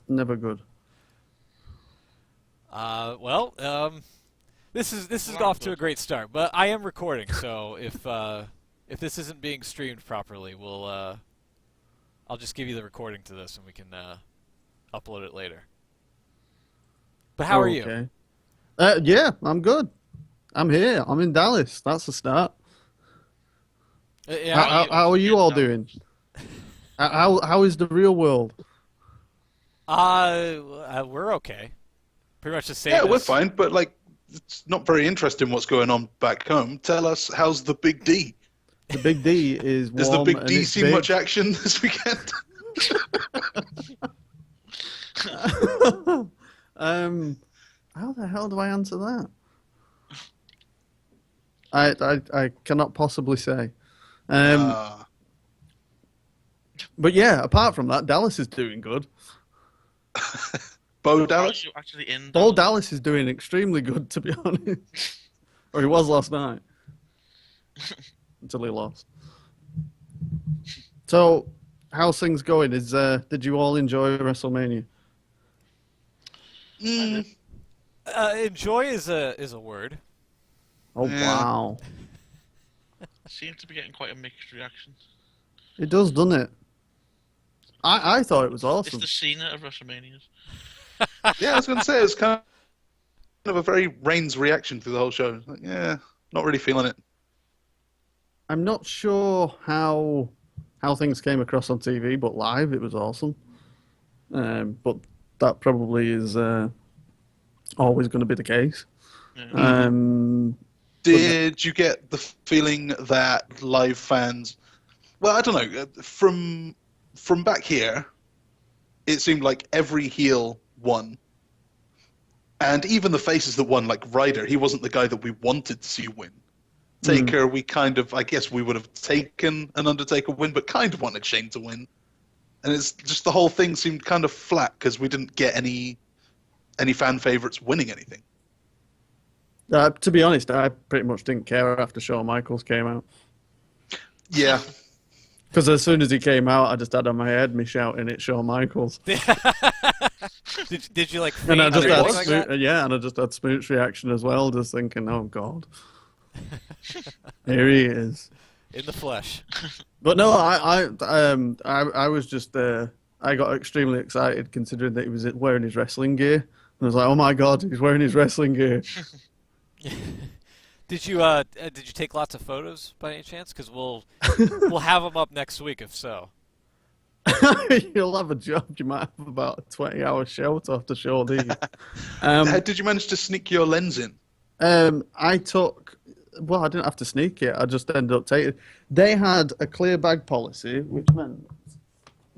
never good. Well, this is Well, I'm off to a good. great start, but I am recording, so if this isn't being streamed properly, I'll just give you the recording to this, and we can upload it later. But how are you? Okay. Yeah, I'm good. I'm here. I'm in Dallas. That's the start. Yeah, How How, are how, you? how are you Yeah, all no. doing? How is the real world? we're okay. Pretty much the Yeah, same we're as. fine, but like, it's not very interesting what's going on back home. Tell us, how's the Big D? The Big D is Has the warm Big and D it's seen big. much action this weekend? um, how the hell do I answer that? I cannot possibly say. Um, Uh, but yeah, apart from that, Dallas is doing good. Bo Are Dallas? you actually in Paul Dallas? Dallas is doing extremely good, to be honest. Or he was last night. Until he lost. So, how's things going? Did you all enjoy WrestleMania? Mm, Enjoy is a word. Oh Yeah. wow. Seems to be getting quite a mixed reaction. It does, doesn't it? I thought it was It's awesome. the Cena of WrestleManias. yeah, I was going to say, it's kind of a very Reigns reaction through the whole show. Like, yeah, not really feeling it. I'm not sure how things came across on TV, but live it was awesome. But that probably is always going to be the case. Yeah. Um, Did you get the feeling that live fans? Well, I don't know. From back here, it seemed like every heel won, and even the faces that won, like Ryder, he wasn't the guy that we wanted to see win. Taker, we kind of, I guess, we would have taken an Undertaker win, but kind of wanted Shane to win, and it's just the whole thing seemed kind of flat because we didn't get any fan favorites winning anything. to be honest, I pretty much didn't care after Shawn Michaels came out. Yeah, Because as soon as he came out, I just had on my head me shouting it's Shawn Michaels. Did you like And I faint just or had anything like that? yeah, and I just had Smoot's reaction as well, just thinking, oh god, here he is. In the flesh. But no, I was just I got extremely excited considering that he was wearing his wrestling gear, and I was like, oh my god, he's wearing his wrestling gear. Did you take lots of photos by any chance? Because we'll have them up next week if so. You'll have a job. You might have about a 20-hour show to have to show these. Um, did you manage to sneak your lens in? I took. Well, I didn't have to sneak it. I just ended up taking. They had a clear bag policy, which meant.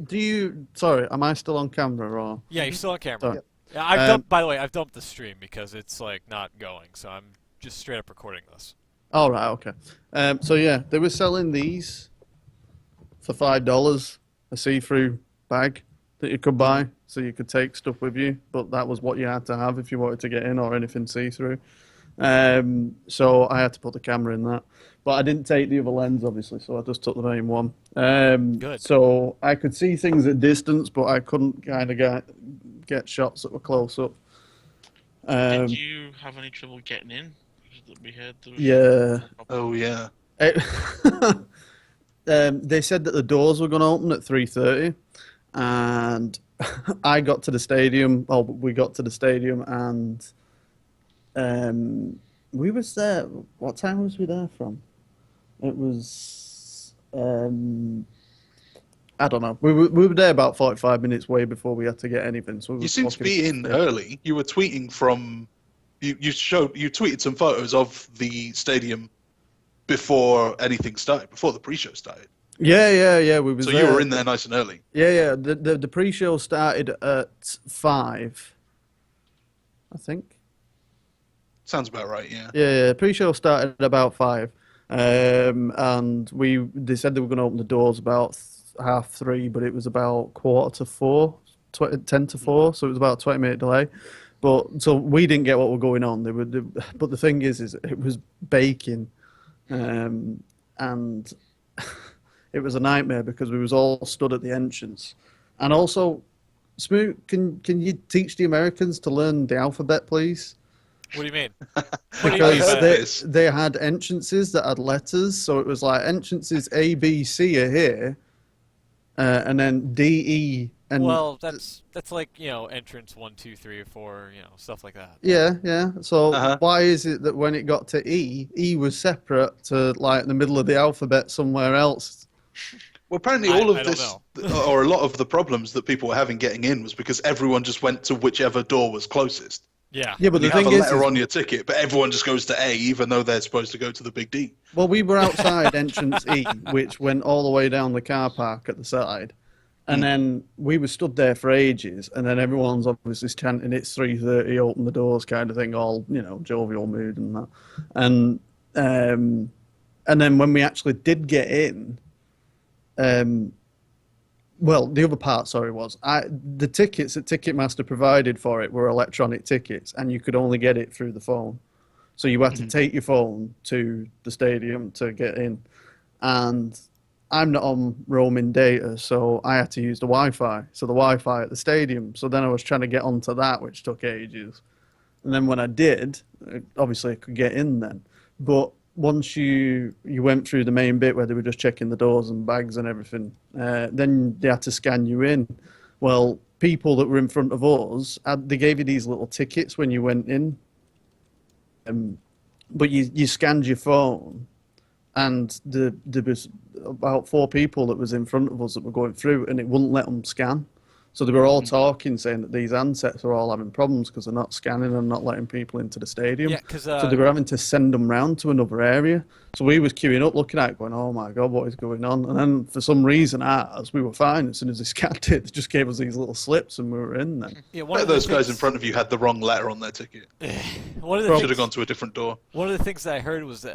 Do you? Sorry, am I still on camera or? Yeah, you're still on camera. Sorry. Yeah, I've Um, dumped. By the way, I've dumped the stream because it's like not going. So I'm just straight up recording this. All right. Okay. So yeah, they were selling these for $5, a see-through bag that you could buy, so you could take stuff with you. But that was what you had to have if you wanted to get in or anything see-through. So I had to put the camera in that. But I didn't take the other lens, obviously, so I just took the main one. Good. So I could see things at distance, but I couldn't kind of get shots that were close up. Did you have any trouble getting in? We heard there was Yeah. Oh yeah. It, they said that the doors were going to open at 3:30, and I got to the stadium. Well, we got to the stadium, and we was there. What time was we there from? It was I don't know. We were there about 45 minutes way before we had to get anything. So we You were seem to walking- be in early. You were tweeting from. You tweeted some photos of the stadium before anything started, before the pre-show started. Yeah. We was So there. you were in there nice and early. Yeah. The pre-show started at 5, I think. Sounds about right. Yeah. Yeah. Pre-show started at about 5, and they said they were going to open the doors about 3:30, but it was about 4:45, 10 to 4, so it was about a 20-minute delay. But so we didn't get what were going on. But the thing is it was baking, and it was a nightmare because we was all stood at the entrance, and also Smoot, can you teach the Americans to learn the alphabet, please? What do you mean? What do you mean Because by heard that? this. they had entrances that had letters, so it was like entrances A, B, C are here, and then D, E, and Well, that's like entrance 1, 2, 3, or 4, stuff like that. yeah. So Uh-huh. why is it that when it got to E was separate to like the middle of the alphabet somewhere else? Well, apparently I all of don't this, or a lot of the problems that people were having getting in was because everyone just went to whichever door was closest. Yeah. Yeah, but You the have thing a is, letter on your ticket, but everyone just goes to A, even though they're supposed to go to the big D. well, we were outside entrance E, which went all the way down the car park at the side. And then we were stood there for ages, and then everyone's obviously chanting, "It's 3:30, open the doors," kind of thing, all jovial mood and that. And then when we actually did get in, well, the other part, sorry, was the tickets that Ticketmaster provided for it were electronic tickets, and you could only get it through the phone. So you had to take your phone to the stadium to get in, and I'm not on roaming data, so I had to use the Wi-Fi. So the Wi-Fi at the stadium. So then I was trying to get onto that, which took ages. And then when I did, obviously I could get in then. But once you went through the main bit where they were just checking the doors and bags and everything, then they had to scan you in. Well, people that were in front of us, they gave you these little tickets when you went in. But you scanned your phone, and there was about 4 people that was in front of us that were going through, and it wouldn't let them scan. So they were all talking, saying that these handsets are all having problems because they're not scanning and not letting people into the stadium. Yeah, because So they were having to send them round to another area. So we was queuing up, looking at it, going, "Oh my God, what is going on?" And then for some reason, ours, we were fine. As soon as they scanned it, they just gave us these little slips, and we were in then. yeah, One of those guys in front of you had the wrong letter on their ticket. One of the Should things, have gone to a different door. one of the things that I heard was that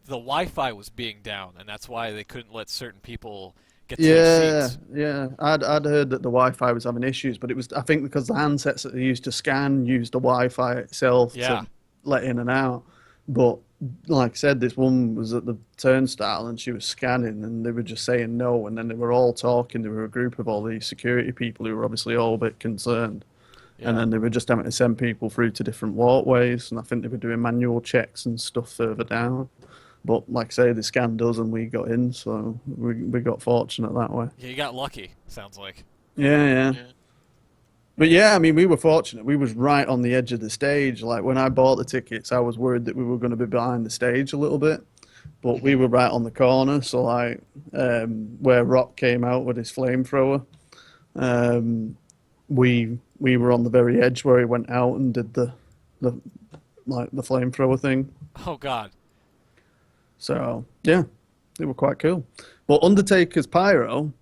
the Wi-Fi was being down, and that's why they couldn't let certain people get to their Yeah, seats. yeah. I'd heard that the Wi-Fi was having issues, but it was, I think, because the handsets that they used to scan used the Wi-Fi itself Yeah. to let in and out. But like I said, this woman was at the turnstile and she was scanning, and they were just saying no, and then they were all talking. They were a group of all these security people who were obviously all a bit concerned. Yeah. And then they were just having to send people through to different walkways, and I think they were doing manual checks and stuff further down. But like I say, they scanned us and we got in, so we got fortunate that way. Yeah, you got lucky. Sounds like. Yeah. Yeah. But yeah, I mean, we were fortunate. We was right on the edge of the stage. Like when I bought the tickets, I was worried that we were going to be behind the stage a little bit, but we were right on the corner. So like where Rock came out with his flamethrower, we were on the very edge where he went out and did the flamethrower thing. Oh God. So yeah, they were quite cool. But Undertaker's pyro,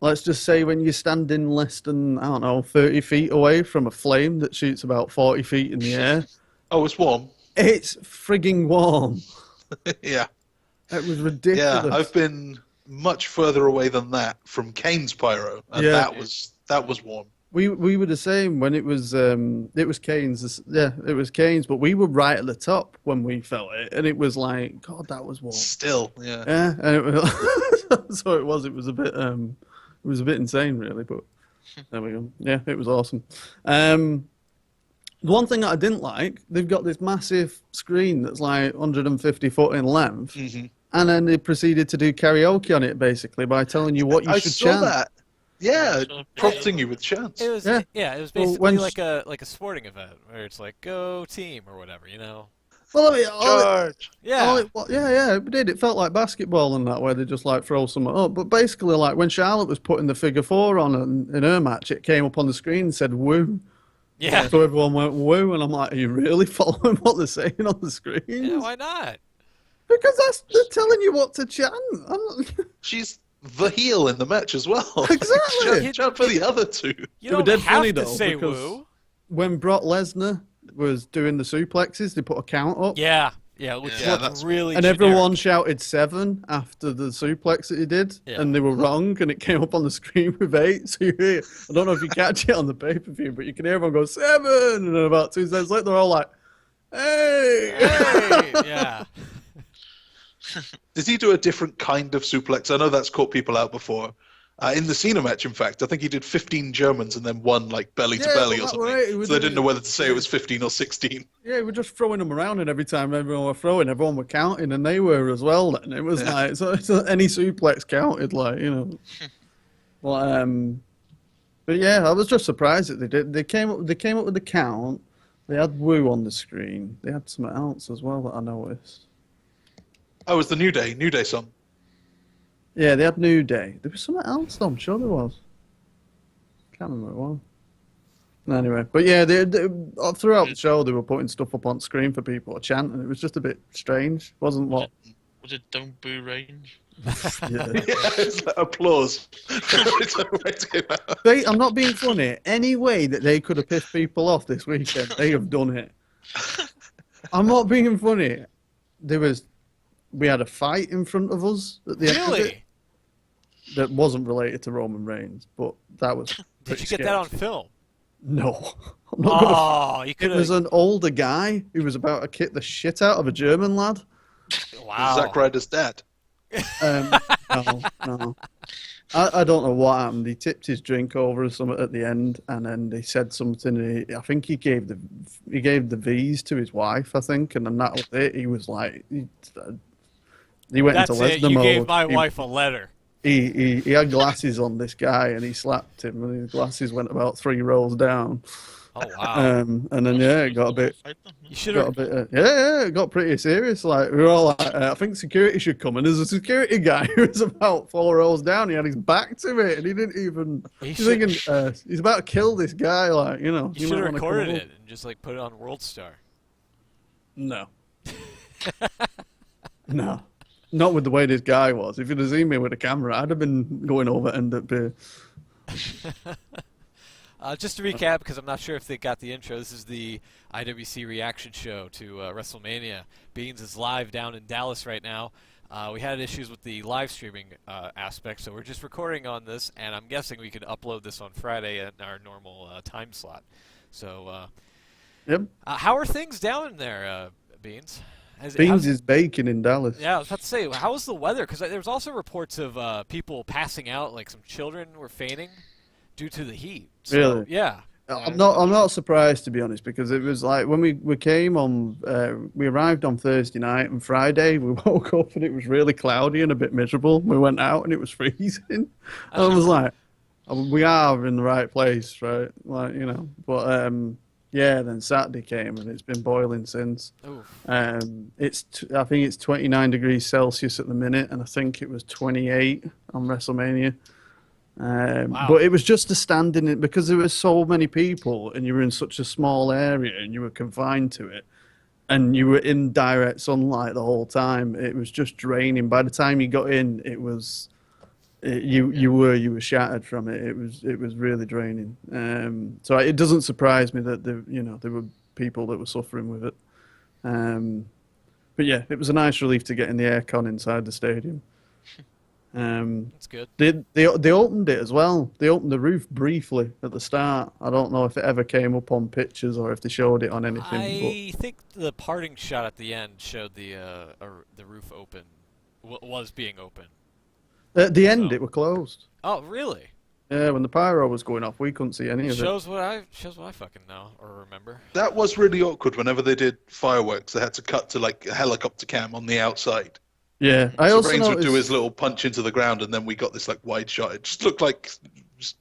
let's just say when you're standing less than, I don't know, 30 feet away from a flame that shoots about 40 feet in the air, Oh, it's warm. it's frigging warm. Yeah. It was Yeah, ridiculous. I've been much further away than that from Kane's pyro, and Yeah. that was warm. We were the same when it was Kane's. Yeah, it was Kane's, but we were right at the top when we felt it, and it was like, God, that was warm. Still, yeah. Yeah, and it was, so it was. It was a bit insane, really. But there we go. Yeah, it was awesome. The one thing that I didn't like, they've got this massive screen that's like 150 foot in length, and then they proceeded to do karaoke on it basically by telling you what you I should saw chant. that. Yeah, So- prompting you with chants. It was Yeah. it was Well, basically when like a sporting event where it's like go team or whatever, you know. Well, I mean, Charge! Yeah. yeah, it did. It felt like basketball in that way. They just like throw something up. But basically, like when Charlotte was putting the figure 4 on in her match, it came up on the screen and said "woo." Yeah. So everyone went "woo," and I'm like, "Are you really following what they're saying on the screen?" Yeah, why not? Because they're telling you what to chant. I'm not, She's the heel in the match as well. Exactly. Chant for the other two. You They were don't dead have funny, to though, say because- woo. when Brock Lesnar was doing the suplexes, they put a count up. Yeah. Yeah, which Yeah, looked that's- really And generic. everyone shouted 7 after the suplex that he did, Yeah. and they were wrong, and it came up on the screen with 8. So you hear, I don't know if you catch it on the pay-per-view, but you can hear everyone go 7, and then about 2 seconds later, they're all like, "Hey!" Hey, yeah. Did he do a different kind of suplex? I know that's caught people out before. In the Cena match, in fact, I think he did 15 Germans and then one like belly to Yeah, belly well, or that something. right, it was So they didn't know doing- whether to say it was 15 or 16. Yeah, we're just throwing them around, and every time everyone were throwing, everyone were counting, and they were as well. And it was Yeah. like so any suplex counted, like you know. Well, but yeah, I was just surprised that they did. They came up with the count. They had Woo on the screen. They had something else as well that I noticed. Oh, it was the New Day song. Yeah, they had New Day. There was something else though, I'm sure there was. Can't remember what it was. Anyway, but yeah, throughout the show they were putting stuff up on screen for people to chant, and it was just a bit strange. Wasn't what? Was it Don't Boo Range? Yeah. Yeah, it's like applause. Every time it came out. I'm not being funny. Any way that they could have pissed people off this weekend, they have done it. I'm not being funny. We had a fight in front of us at the end of it Really? that wasn't related to Roman Reigns, but that was. Did pretty you get that on sketchy. film? No. I'm not gonna Oh, you It could was have. an older guy who was about to kick the shit out of a German lad. Wow. Zack Ryder's dad. No. I don't know what happened. He tipped his drink over or something at the end, and then they said something. I think he gave the V's to his wife, I think, and then that was it. He was like, he went That's into it. Lesnar You mode. gave my wife a letter. He had glasses on, this guy, and he slapped him, and his glasses went about 3 rows down. Oh wow. And then yeah, it got a bit. You should Got a have. bit, yeah, it got pretty serious. Like we were all like, I think security should come. And there's a security guy who was about 4 rows down. He had his back to it, and he didn't even. He He's thinking he's about to kill this guy. Like you know, You might should have wanna come recorded over. it and just like put it on World Star. No, no, not with the way this guy was. If you'd have seen me with a camera, I'd have been going over end up here. Just to recap, because I'm not sure if they got the intro, this is the IWC reaction show to WrestleMania. Beans is live down in Dallas right now. We had issues with the live streaming aspect, so we're just recording on this, and I'm guessing we could upload this on Friday at our normal time slot. So, Yep, how are things down there, Beans? Beans is baking in Dallas. Yeah, I was about to say, how was the weather? Because there was also reports of people passing out, like some children were fainting due to the heat. So, Really? Yeah. I'm not surprised, to be honest, because it was like when we came on, we arrived on Thursday night, and Friday we woke up and it was really cloudy and a bit miserable. We went out and it was freezing. And I was like, we are in the right place, right? Like, you know, but yeah, then Saturday came and it's been boiling since. Oof. I think it's 29 degrees Celsius at the minute, and I think it was 28 on WrestleMania. Wow. But it was just the standing in, because there were so many people and you were in such a small area and you were confined to it and you were in direct sunlight the whole time. It was just draining. By the time you got in, you were shattered from it. It was really draining. So it doesn't surprise me that there were people that were suffering with it. But yeah, it was a nice relief to get in the aircon inside the stadium. That's good. They opened it as well. They opened the roof briefly at the start. I don't know if it ever came up on pictures or if they showed it on anything. I think the parting shot at the end showed the roof open, was being open. But at the end, So- it were closed. Oh, really? Yeah, when the pyro was going off, we couldn't see any of it. Shows what I fucking know or remember. That was really awkward whenever they did fireworks. They had to cut to like a helicopter cam on the outside. Yeah, I So also Reigns would do noticed. his little punch into the ground, and then we got this like wide shot. It just looked like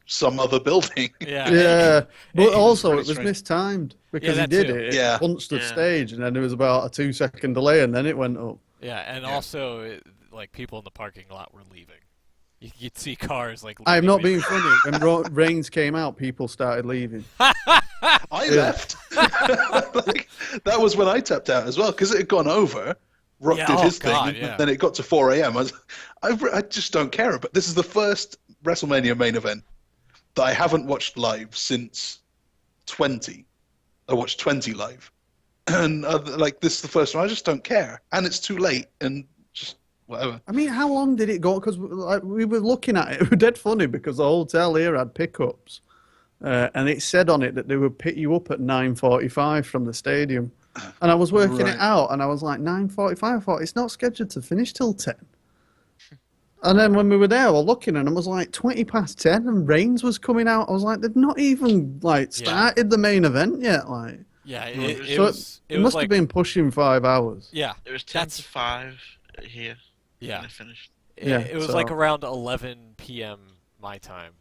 some other building. Yeah. Yeah, but also Really it was strange. mistimed because he that did too. it. Yeah. It punched the Yeah. stage, and then there was about a 2-second delay, and then it went up. Yeah, and Yeah. also like people in the parking lot were leaving. You'd see cars like. I'm leaving not mid- being funny. When Reigns came out, people started leaving. I left. Like, that was when I tapped out as well because it had gone over. Rock Yeah, did oh his God, thing, yeah. and then it got to 4 a.m. I just don't care. But this is the first WrestleMania main event that I haven't watched live since 20. I watched 20 live, and like this is the first one. I just don't care, and it's too late, and just whatever. I mean, how long did it go? Because we were looking at it. It was dead funny because the hotel here had pickups, and it said on it that they would pick you up at 9:45 from the stadium. And I was working Right. it out, and I was like 9:45. I thought it's not scheduled to finish till 10. And then when we were there, we're looking, and it was like 10 and Reigns was coming out. I was like, they've not even like started the main event yet. Like, Yeah, so it must like, have been pushing 5 hours. Yeah, It was 10 to 5 here. Yeah, And I finished. it was so- like around 11 p.m. my time,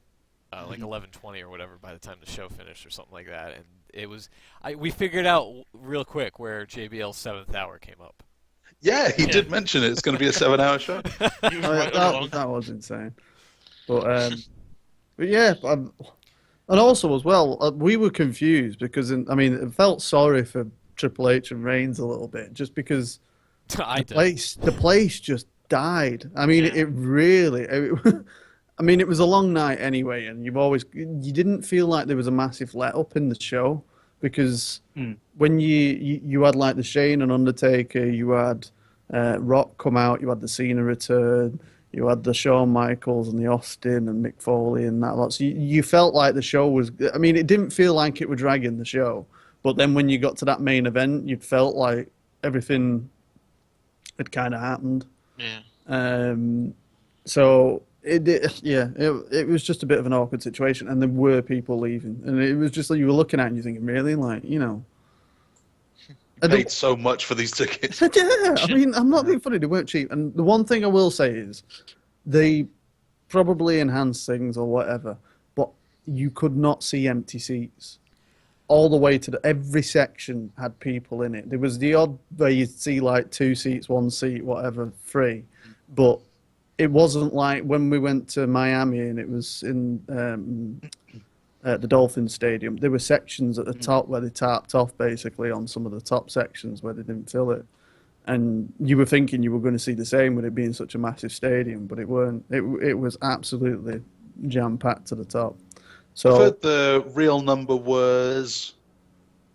Mm-hmm. like 11:20 or whatever by the time the show finished or something like that. And it was, we figured out real quick where JBL's 7th hour came up. Yeah, he did mention it. It's going to be a 7-hour show. You were right all along. That was insane. But yeah, and also as well, we were confused because it felt sorry for Triple H and Reigns a little bit, just because I the did. place just died. I mean, Yeah. it really. It was a long night anyway, and you didn't feel like there was a massive let up in the show because when you had like the Shane and Undertaker, you had Rock come out, you had the Cena return, you had the Shawn Michaels and the Austin and Mick Foley and that lot. So you felt like the show was. I mean, it didn't feel like it was dragging the show, but then when you got to that main event, you felt like everything had kind of happened. Yeah. So it was just a bit of an awkward situation, and there were people leaving, and it was just like you were looking at it and you're thinking, really, like, you know. Paid so much for these tickets. Yeah, I mean, I'm not being funny, they weren't cheap. And the one thing I will say is they probably enhanced things or whatever, but you could not see empty seats. All the way to every section had people in it. There was the odd where you'd see like 2 seats, 1 seat, whatever, free. But it wasn't like when we went to Miami and it was in at the Dolphin Stadium. There were sections at the top where they tarped off basically on some of the top sections where they didn't fill it. And you were thinking you were going to see the same with it being such a massive stadium, but it weren't. It was absolutely jam-packed to the top. I So heard the real number was,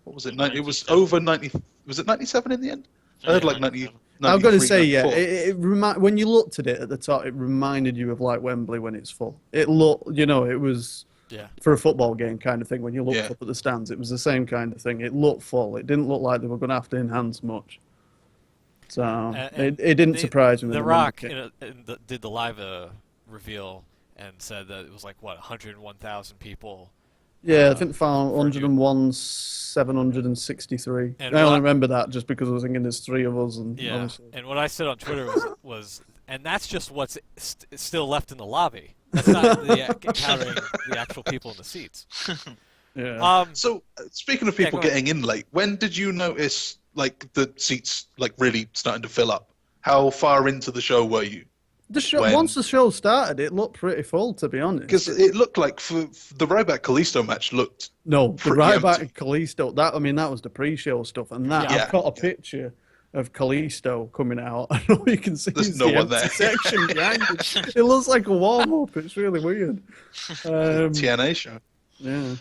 what was it? It was over 90. Was it 97 in the end? I heard like 90. I'm going to 93, say, yeah, 94. when you looked at it at the top, it reminded you of like Wembley when it's full. It looked, it was Yeah. for a football game kind of thing. When you looked Yeah. up at the stands, it was the same kind of thing. It looked full. It didn't look like they were going to have to enhance much. So And it didn't surprise me. when The number Rock came. did the live reveal and said that it was like, what, 101,000 people. Yeah, I think they found for 101, 763. And I only what- remember that just because I was thinking there's 3 of us. And Yeah, obviously- and what I said on Twitter was and that's just what's still left in the lobby. That's not counting the actual people in the seats. yeah. So, speaking of Yeah, people go ahead. getting in late, when did you notice like the seats like really starting to fill up? How far into the show were you? The show, when- once the show started, it looked pretty full, to be honest. Because it looked like for the Ryback Kalisto match looked. No, the pretty Ryback empty. Kalisto, that was the pre-show stuff, and that Yeah. I've got a picture of Kalisto coming out, and all you can see There's is no the one empty there. section behind it. It looks like a warm-up. It's really weird. TNA show. Yeah.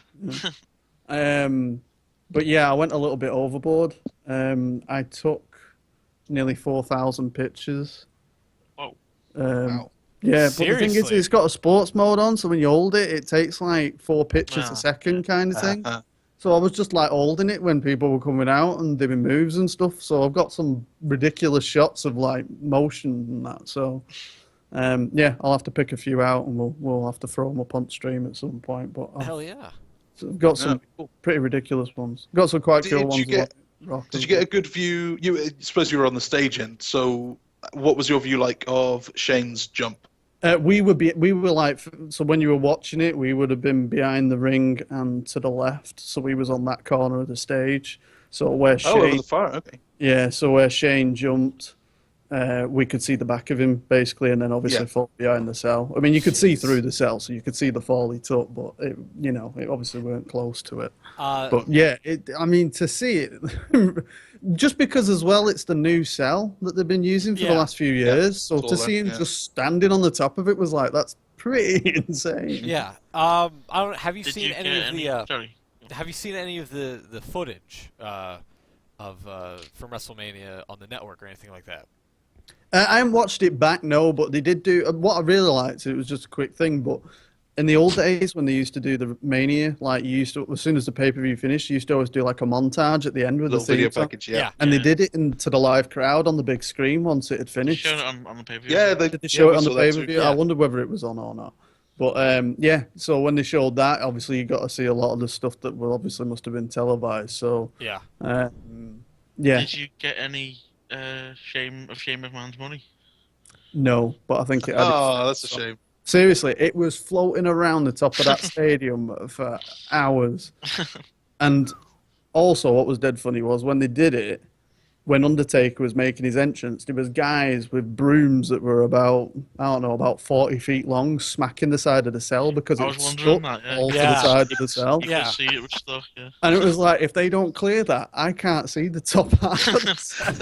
But yeah, I went a little bit overboard. I took nearly 4,000 pictures. Oh. Wow. Yeah, but the thing is, Seriously? it's got a sports mode on, so when you hold it, it takes like 4 pictures Wow. a second kind of thing. Uh-huh. So I was just like holding it when people were coming out and doing moves and stuff. So I've got some ridiculous shots of like motion and that. So yeah, I'll have to pick a few out and we'll have to throw them up on stream at some point. But Hell yeah. I've got some Yeah. pretty ridiculous ones. Got some quite Did cool you ones. get- like Rock Did and you get a stuff. good view? I suppose you were on the stage end. So, what was your view like of Shane's jump? We were like, so when you were watching it, we would have been behind the ring and to the left. So we was on that corner of the stage. So where Oh, over Shane, the far. Okay. yeah, so where Shane jumped, we could see the back of him basically, and then obviously Yeah. fall behind the cell. I mean, you could see through the cell, so you could see the fall he took, but it obviously weren't close to it. But yeah, to see it, just because as well, it's the new cell that they've been using for the Yeah. last few years. So It's all to that, see him yeah. just standing on the top of it was like, that's pretty insane. Yeah. I don't. Have you Did seen you any get of any? the? Sorry. Have you seen any of the footage of from WrestleMania on the network or anything like that? I haven't watched it back, no, but they did do what I really liked. It was just a quick thing, but in the old days when they used to do the Mania, like you used to, as soon as the pay-per-view finished, you used to always do like a montage at the end with Little the video theme song. package, yeah. And they Yeah. did it into the live crowd on the big screen once it had finished. Shown it on the pay-per-view. Yeah, Did they show we it on the saw that too. pay-per-view? Yeah. I wondered whether it was on or not. But yeah, so when they showed that, obviously you got to see a lot of the stuff that obviously must have been televised. So Yeah. yeah, Did you get any shame of man's money? no, but I think it had Oh, that's a shame. seriously, it was floating around the top of that stadium for hours. And also, what was dead funny was when they did it, when Undertaker was making his entrance, there was guys with brooms that were about, I don't know, about 40 feet long, smacking the side of the cell because I it was was wondering stuck that, yeah. all to Yeah. the side of the cell. You Yeah. could see it with stuff, yeah. And it was like, if they don't clear that, I can't see the top half of the cell.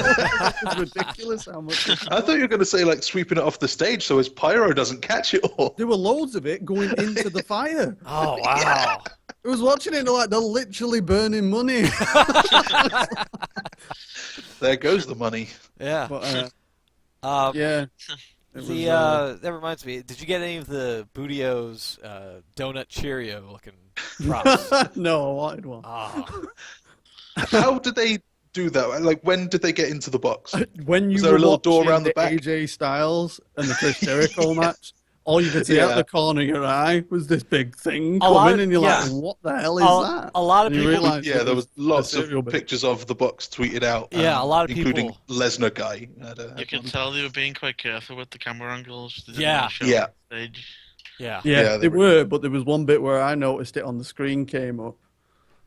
It's ridiculous how much. I thought you were going to say like sweeping it off the stage so his pyro doesn't catch it all. There were loads of it going into the fire. Oh wow. I was watching it, and like, they're literally burning money. There goes the money. Yeah. But, Yeah. yeah. It The was, that reminds me. Did you get any of the Bootio's donut Cheerio looking props? no, I wanted one. Oh. How did they do that? Like, when did they get into the box? When you Was there were a little door watching around the back? AJ Styles and the Chris Jericho match, all you could see out Yeah. the corner of your eye was this big thing A lot- coming, and you're yeah. like, "What the hell is that?" A lot of And you people. realise Yeah, it there was lots a cereal of bit. pictures of the box tweeted out. Yeah, a lot of including people- Lesnar guy. You could tell they were being quite careful with the camera angles. They didn't Yeah. want to show Yeah. the stage. Yeah. Yeah, Yeah, they they were, but there was one bit where I noticed it on the screen came up.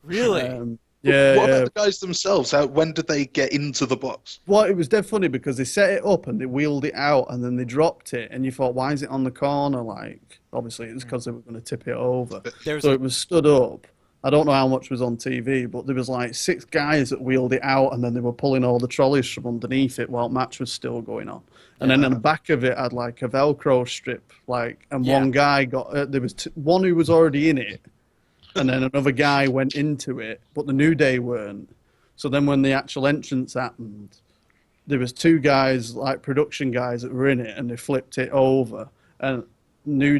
Really? Yeah, What yeah. about the guys themselves? When did they get into the box? Well, it was dead funny because they set it up and they wheeled it out and then they dropped it, and you thought, "Why is it on the corner?" Like, obviously, it was because they were going to tip it over. There's So it was stood up. I don't know how much was on TV, but there was like 6 guys that wheeled it out, and then they were pulling all the trolleys from underneath it while match was still going on. And then in the back of it had like a Velcro strip, like, and Yeah. one guy got there was one who was already in it, and then another guy went into it, but the New Day weren't. So then when the actual entrance happened, there was 2 guys, like production guys, that were in it, and they flipped it over. And New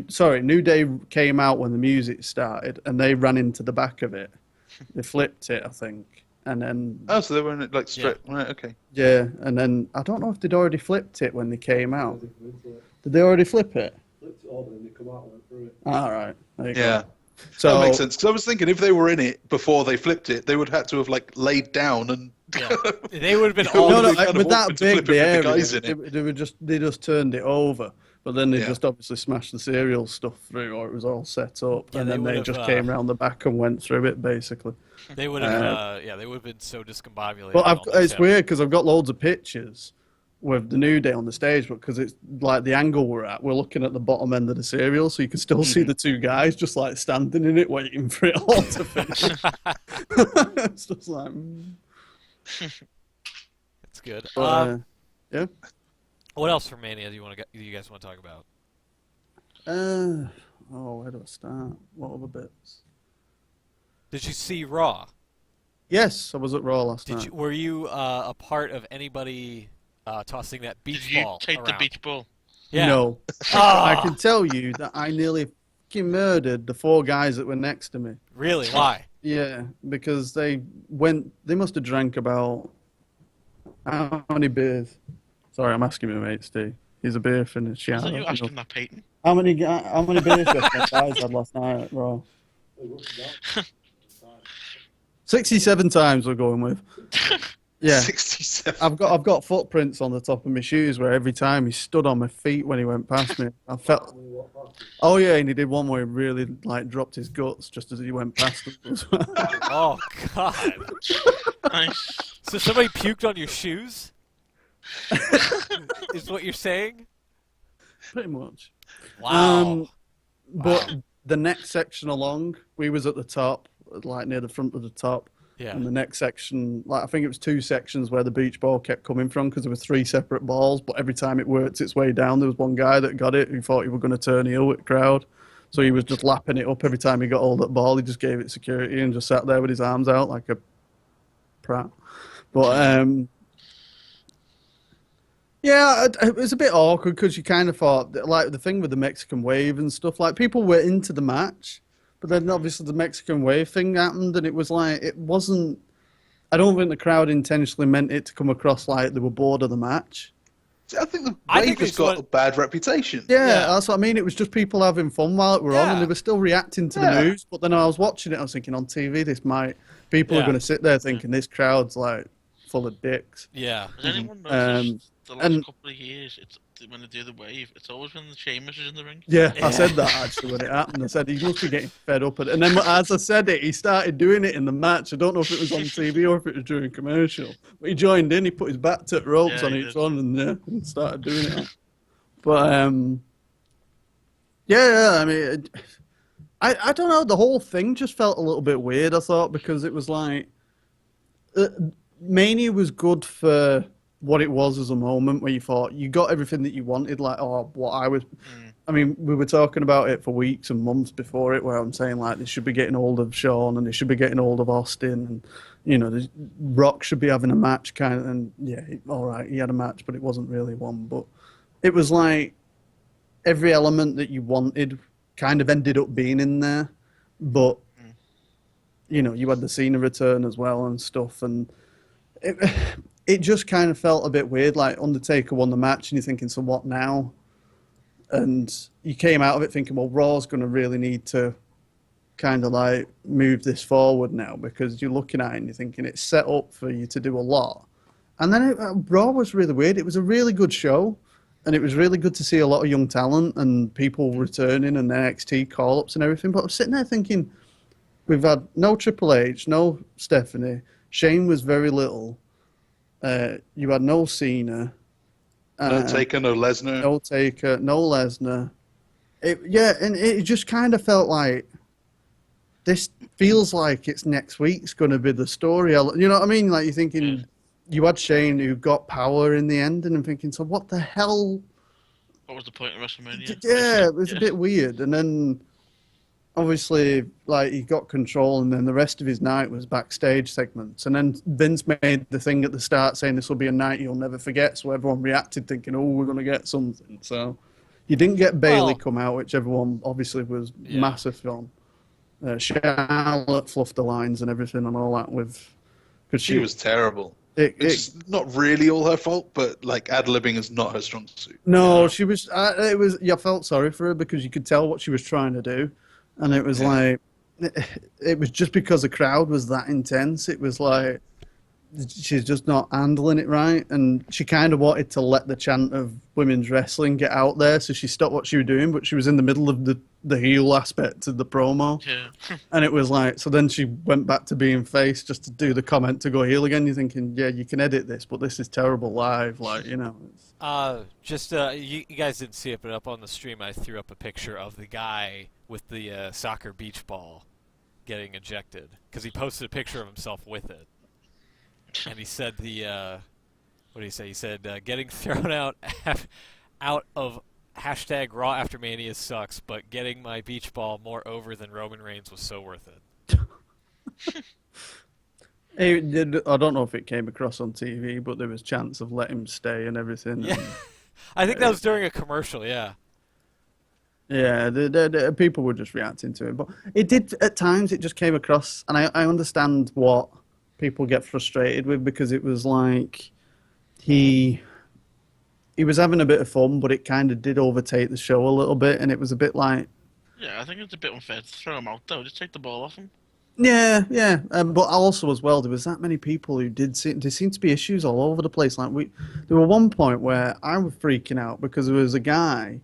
Day came out when the music started, and they ran into the back of it. They flipped it, I think, and then Oh, so they were in it like straight. Right, okay. yeah, and then I don't know if they'd already flipped it when they came out. Did they already flip it? Flipped it over and they come out and went through it. All right, there you Yeah. go. So That makes sense. Because I was thinking if they were in it before they flipped it, they would have to have like laid down and. Yeah. They would have been No, all. No, no, they kind of with that awkward to big flip it the with the area, guys in it. they just turned it over, but then they Yeah. just obviously smashed the cereal stuff through, or it was all set up, Yeah, and they then they would've, just came around the back and went through it basically. They would have. Yeah, they would have been so discombobulated. But almost, it's yeah. weird because I've got loads of pictures with the New Day on the stage, but because it's like the angle we're at, we're looking at the bottom end of the cereal, so you can still see the 2 guys just like standing in it, waiting for it all to finish. It's just like, It's good. but, yeah. What else from Mania do you guys want to talk about? Where do I start? What other bits? Did you see Raw? Yes, I was at Raw last night. Were you a part of anybody tossing that beach Did you ball take around? the beach ball? Yeah. No. Ah, I can tell you that I nearly fucking murdered the 4 guys that were next to me. Really? Why? Yeah, because they must have drank about, how many beers? Sorry, I'm asking my mate Steve. He's a beer finisher. Was that you asking that, Peyton? How many beers do you reckon guys had last night at Raw? 67 times we're going with. Yeah. 67. I've got footprints on the top of my shoes where every time he stood on my feet when he went past me. I felt. Oh yeah, and he did one where he really like dropped his guts just as he went past us. Oh God! Nice. So somebody puked on your shoes? Is what you're saying? Pretty much. Wow. But the next section along, we was at the top, like near the front of the top. Yeah. And the next section, like I think it was 2 sections where the beach ball kept coming from because there were 3 separate balls. But every time it worked its way down, there was one guy that got it who thought he was going to turn heel with the crowd. So he was just lapping it up every time he got hold of that ball. He just gave it security and just sat there with his arms out like a prat. But Yeah, it was a bit awkward because you kind of thought that, like the thing with the Mexican wave and stuff. Like people were into the match, but then obviously the Mexican wave thing happened, and it was like it wasn't. I don't think the crowd intentionally meant it to come across like they were bored of the match. See, I think the I wave think has they got sort- a bad reputation. Yeah, Yeah. that's what I mean. It was just people having fun while it were on, and Yeah. they were still reacting to Yeah. the moves. But then I was watching it, I was thinking on TV, people are Yeah. going to sit there thinking this crowd's like full of dicks. Yeah. Has anyone Um, noticed the last and- couple of years, it's when they do the wave, it's always when the Sheamus is in the ring. Yeah, Yeah. I said that actually when it happened. I said he must be getting fed up. And then as I said it, he started doing it in the match. I don't know if it was on TV or if it was during commercial. But he joined in, he put his back to the ropes Yeah, on he each did. one and started doing it. But, yeah, I mean, I don't know. The whole thing just felt a little bit weird, I thought, because it was like, Mania was good for what it was as a moment where you thought you got everything that you wanted. Like, oh, what I was. I mean, we were talking about it for weeks and months before it, where I'm saying like they should be getting hold of Shawn and they should be getting hold of Austin, and you know, Rock should be having a match kind of. And yeah, all right, he had a match, but it wasn't really one. But it was like every element that you wanted kind of ended up being in there, but you know, you had the Cena return as well and stuff, and it just kind of felt a bit weird. Like Undertaker won the match, and you're thinking, so what now? And you came out of it thinking, well, Raw's going to really need to kind of like move this forward now, because you're looking at it and you're thinking it's set up for you to do a lot. And then Raw was really weird. It was a really good show, and it was really good to see a lot of young talent and people returning and NXT call-ups and everything. But I was sitting there thinking, we've had no Triple H, no Stephanie. Shane was very little. You had no Cena. No Taker, no Lesnar. No Taker, no Lesnar. And it just kind of felt like this feels like it's next week's going to be the story. You know what I mean? Like you're thinking, you had Shane who got power in the end, and I'm thinking, so what the hell? What was the point of WrestleMania? Yeah, it was a bit weird. And then obviously, like he got control, and then the rest of his night was backstage segments. And then Vince made the thing at the start saying this will be a night you'll never forget. So everyone reacted thinking, oh, we're going to get something. So you didn't get Bailey Well- come out, which everyone obviously was Yeah. massive on. Charlotte fluffed the lines and everything and all that with, because She was terrible. It's not really all her fault, but like ad-libbing is not her strong suit. No, she was. It was. Yeah, I felt sorry for her because you could tell what she was trying to do, and it was like, it was just because the crowd was that intense. It was like she's just not handling it right, and she kind of wanted to let the chant of women's wrestling get out there, so she stopped what she was doing, but she was in the middle of the heel aspect of the promo. Yeah. And it was like, so then she went back to being face just to do the comment to go heel again. You're thinking, yeah, you can edit this, but this is terrible live. Like, you know. You guys didn't see it, but up on the stream I threw up a picture of the guy with the soccer beach ball getting ejected, because he posted a picture of himself with it. And he said what did he say? He said, getting thrown out of hashtag Raw After Mania sucks, but getting my beach ball more over than Roman Reigns was so worth it. I don't know if it came across on TV, but there was chance of let him stay and everything. Yeah. I think that was during a commercial, yeah. Yeah, the people were just reacting to it. But it did, at times, it just came across, and I understand what people get frustrated with, because it was like he was having a bit of fun, but it kind of did overtake the show a little bit, and it was a bit like, Yeah, I think it's a bit unfair to throw him out though. Just take the ball off him. yeah. But also as well, there was that many people who there seemed to be issues all over the place. Like there were one point where I was freaking out because there was a guy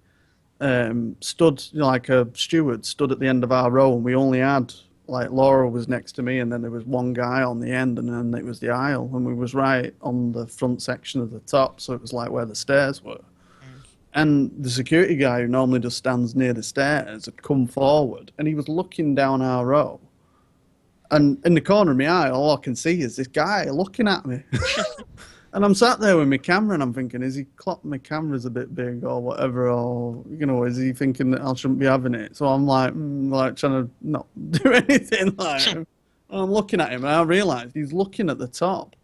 stood, you know, like a steward stood at the end of our row, and we only had, like, Laura was next to me, and then there was one guy on the end, and then it was the aisle, and we was right on the front section of the top, so it was like where the stairs were. And the security guy, who normally just stands near the stairs, had come forward, and he was looking down our row. And in the corner of my eye, all I can see is this guy looking at me. And I'm sat there with my camera, and I'm thinking, is he clocked my camera's a bit big or whatever, or, you know, is he thinking that I shouldn't be having it? So I'm like, trying to not do anything. Like, and I'm looking at him, and I realised he's looking at the top.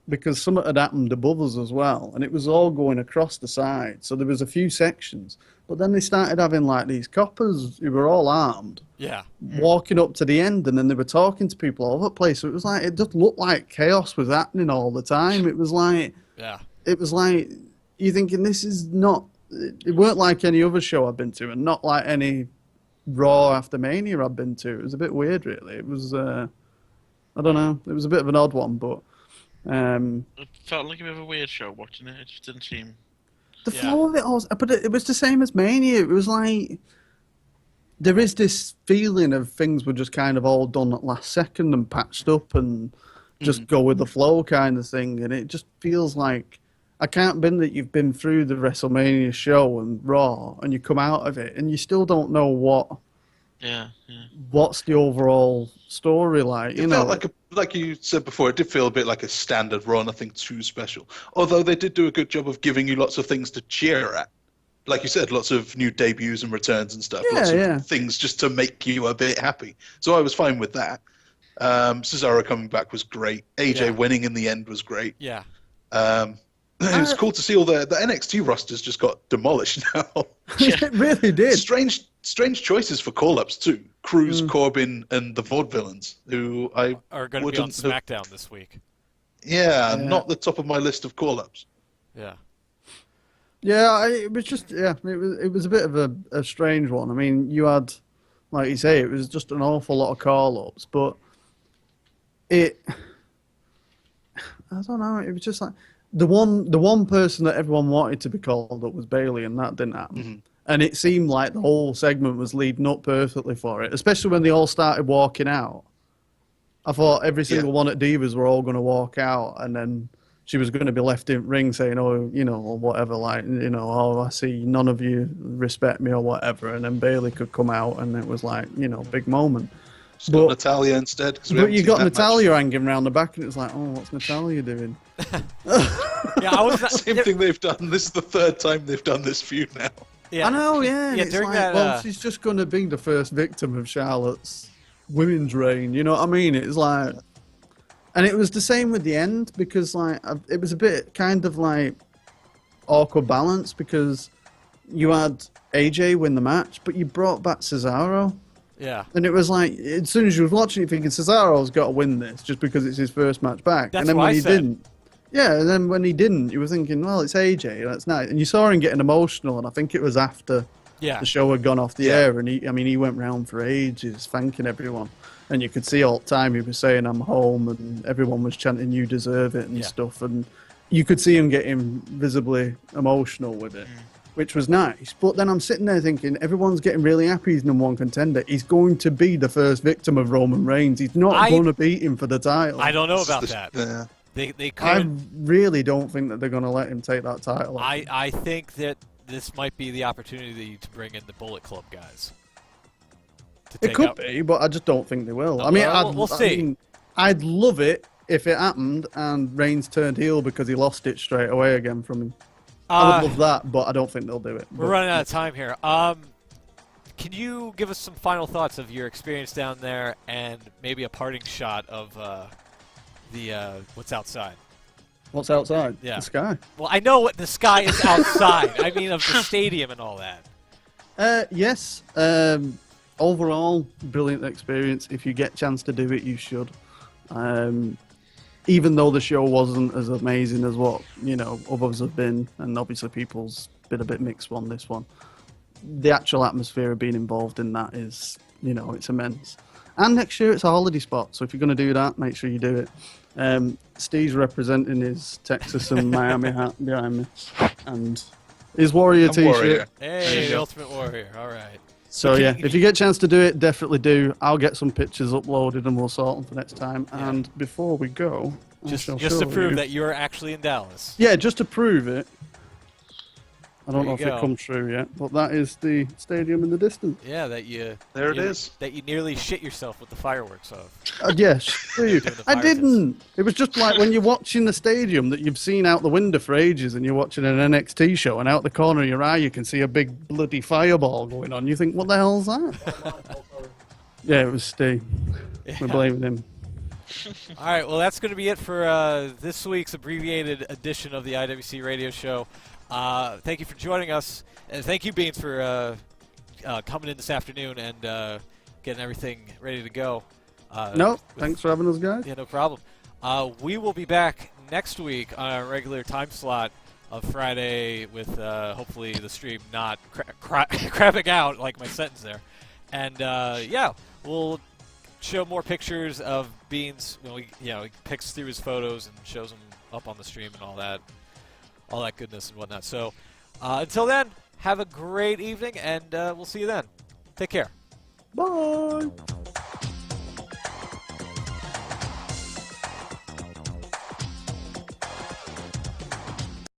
because something had happened above us as well, and it was all going across the side. So there was a few sections, but then they started having like these coppers who were all armed, Yeah. walking up to the end, and then they were talking to people all over the place. So it was like it just looked like chaos was happening all the time. It was like you're thinking this is not. It weren't like any other show I've been to, and not like any Raw after Mania I've been to. It was a bit weird, really. It was I don't know. It was a bit of an odd one, but It felt like a bit of a weird show watching it. It just didn't seem. the flow of it all. But it was the same as Mania. It was like there is this feeling of things were just kind of all done at last second and patched up and just go with the flow kind of thing. And it just feels like I can't believe that you've been through the WrestleMania show and Raw and you come out of it and you still don't know what's the overall story like. It felt like you said before, it did feel a bit like a standard Raw, nothing too special. Although they did do a good job of giving you lots of things to cheer at. Like you said, lots of new debuts and returns and stuff. Lots of things just to make you a bit happy. So I was fine with that. Cesaro coming back was great. AJ winning in the end was great. Yeah. It was cool to see all the NXT rosters just got demolished now. It really did. Strange choices for call-ups too. Cruz, Corbin, and the Vaudevillains, who I are going to be on SmackDown this week. Yeah, not the top of my list of call-ups. Yeah. Yeah, it was just it was a bit of a strange one. I mean, you had, like you say, it was just an awful lot of call-ups, but I don't know. It was just like the one person that everyone wanted to be called up was Bailey, and that didn't happen. Mm-hmm. And it seemed like the whole segment was leading up perfectly for it, especially when they all started walking out. I thought every single one at Divas were all going to walk out, and then she was going to be left in ring saying, "Oh, or whatever, like, oh, I see none of you respect me or whatever," and then Bailey could come out, and it was like, big moment. Just got Natalia instead. But you got Natalia hanging around the back, and it's like, oh, what's Natalia doing? Same thing they've done. This is the third time they've done this feud now. Yeah. I know, yeah. Yeah, it's during like, that, well, she's just going to be the first victim of Charlotte's women's reign. You know what I mean? It's like, and it was the same with the end because like it was a bit kind of like awkward balance because you had AJ win the match, but you brought back Cesaro. Yeah. And it was like, as soon as you was watching it, thinking Cesaro's got to win this just because it's his first match back. That's and then what when I he said. didn't. Yeah, and then when he didn't, you were thinking, well, it's AJ, that's nice. And you saw him getting emotional, and I think it was after the show had gone off the air, and he went round for ages thanking everyone. And you could see all the time he was saying, "I'm home," and everyone was chanting, "You deserve it," and stuff. And you could see him getting visibly emotional with it, which was nice. But then I'm sitting there thinking, everyone's getting really happy he's number one contender. He's going to be the first victim of Roman Reigns. He's not going to beat him for the title. I don't know about that. Yeah. They could. I really don't think that they're going to let him take that title. I think that this might be the opportunity to bring in the Bullet Club guys. It could be, but I just don't think they will. I mean, we'll see. I mean, I'd love it if it happened and Reigns turned heel because he lost it straight away again from him. I would love that, but I don't think they'll do it. We're running out of time here. Can you give us some final thoughts of your experience down there and maybe a parting shot of the what's outside? What's outside? Yeah. The sky. Well, I know what the sky is outside. I mean, of the stadium and all that. Yes. Overall, brilliant experience. If you get a chance to do it, you should. Even though the show wasn't as amazing as what others have been, and obviously people's been a bit mixed on this one, the actual atmosphere of being involved in that is, it's immense. And next year it's a holiday spot, so if you're going to do that, make sure you do it. Steve's representing his Texas and Miami hat behind me, and his Warrior t-shirt. Warrior. Hey, the Ultimate Warrior. All right. So yeah, if you get a chance to do it, definitely do. I'll get some pictures uploaded and we'll sort them for next time. Yeah. And before we go, Just to prove that you're actually in Dallas. Yeah, just to prove it. I don't There know you if go. it comes true yet, but that is the stadium in the distance. Yeah, that you. There it is. That you nearly shit yourself with the fireworks of. Yes, dude. Doing the I Pirates. didn't. It was just like when you're watching the stadium that you've seen out the window for ages and you're watching an NXT show and out the corner of your eye you can see a big bloody fireball going on. You think, what the hell's that? Yeah, it was Steve. We're blaming him. All right, well, that's going to be it for this week's abbreviated edition of the IWC Radio Show. Thank you for joining us, and thank you, Beans, for coming in this afternoon and getting everything ready to go. No, thanks for having us, guys. Yeah, no problem. We will be back next week on our regular time slot of Friday with hopefully the stream not crapping out like my sentence there. And, yeah, we'll show more pictures of Beans when he picks through his photos and shows them up on the stream and all that goodness and whatnot. So until then, have a great evening, and we'll see you then. Take care. Bye.